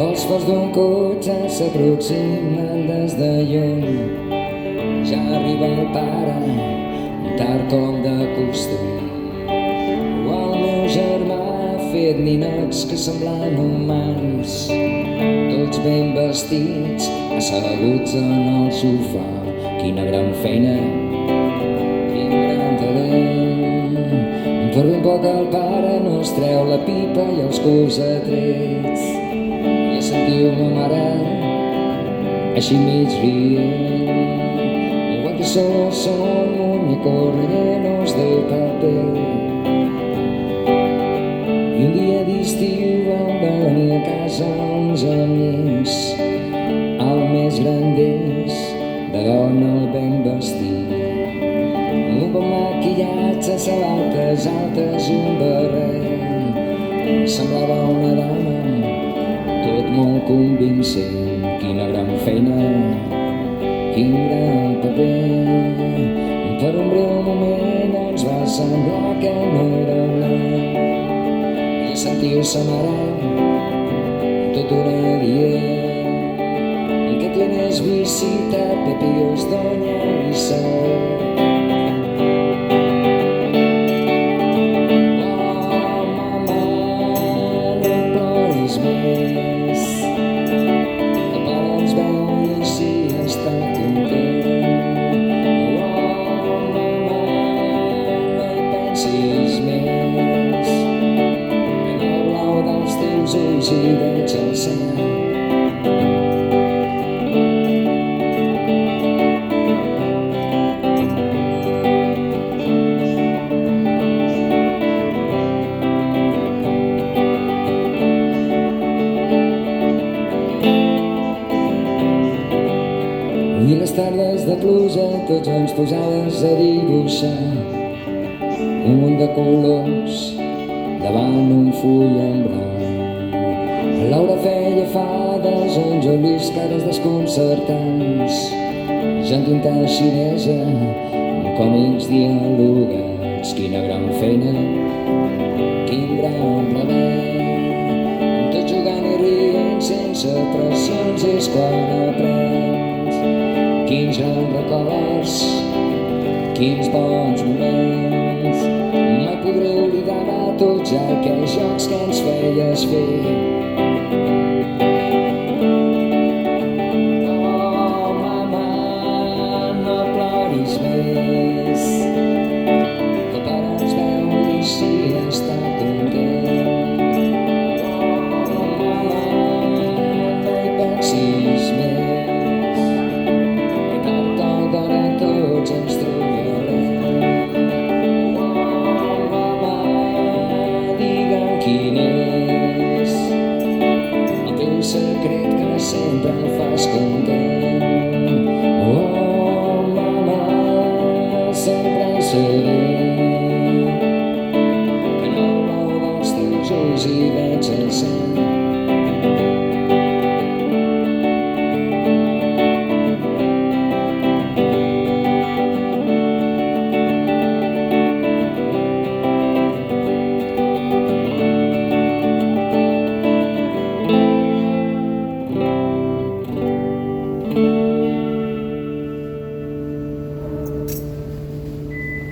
Els fars d'un cotxe s'aproximen des de lluny. Ja arriba el pare, tard com de costum. El meu germà ha fet ninots que semblen humans, tots ben vestits, asseguts en el sofà. Quina gran feina, quin gran talent. Per ben poc el pare no es treu la pipa i els curs a trets. Ja sentiu ma mare així mig rient. Igual que son muñecos rellenos de papel. I un dia d'estiu vam venir a casa uns amics. El més gran d'ells, de dona el ben vestit, un bon maquillatge, sabates altes i un barret. Semblava una dama, tot molt convincent. Quina gran feina, quin gran paper. Per un breu moment ens va semblar que no era blanc. I sentiu sa mare tot una dient que tienes visita, Pepillos, doña Isabel. I veig el cel. I les tardes de pluja tots ens posaves a dibuixar un munt de colors davant un full en blanc. Laura feia fades, en Jo Lluís cares desconcertants, ja en tinta xinesa, còmics dialogats. Quina gran feina, quin gran plaer, tot jugant i rient sense pressions és quan aprens. Quins grans records, quins bons moments, mai podré oblidar de tots aquells jocs que ens feies fer.